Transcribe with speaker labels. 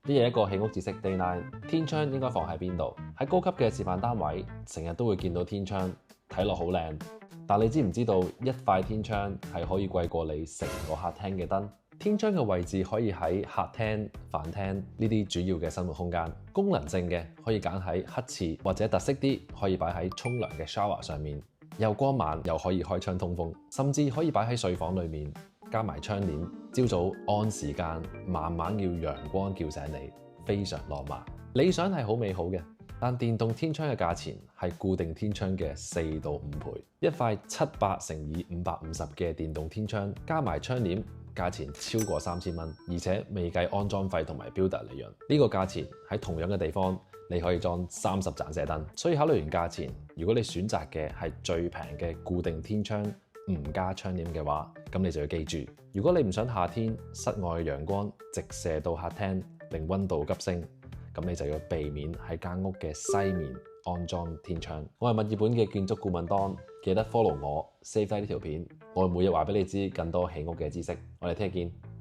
Speaker 1: 呢一個起屋知識 Day 9，天窗應該放喺邊度？喺高級嘅示範單位，成日都會見到天窗，睇落好靚。但你知唔知道一塊天窗係可以貴過你成個客廳嘅燈？天窗嘅位置可以喺客廳、飯廳呢啲主要嘅生活空間。功能性嘅可以揀喺黑廁，或者特色啲可以擺喺沖涼嘅 shower 上面，又光猛又可以開窗通風，甚至可以擺喺睡房裏面。加埋窗簾，朝早按時間慢慢要陽光叫醒你，非常浪漫。理想係好美好嘅，但電動天窗嘅價錢係固定天窗嘅4到5倍。一塊700乘以550嘅電動天窗，加埋窗簾，價錢超過3000蚊，而且未計安裝費同埋 builder 利潤。呢個價錢喺同樣嘅地方，你可以裝30盞射燈。所以考慮完價錢，如果你選擇嘅係最平嘅固定天窗，唔加窗簾嘅話，咁你就要記住，如果你唔想夏天室外嘅陽光直射到客廳，令溫度急升，咁你就要避免喺間屋嘅西面安裝天窗。我係墨爾本嘅建築顧問Don，記得 follow我 ，save 低呢條片，我會每日話俾你知更多起屋嘅知識。我哋聽日見。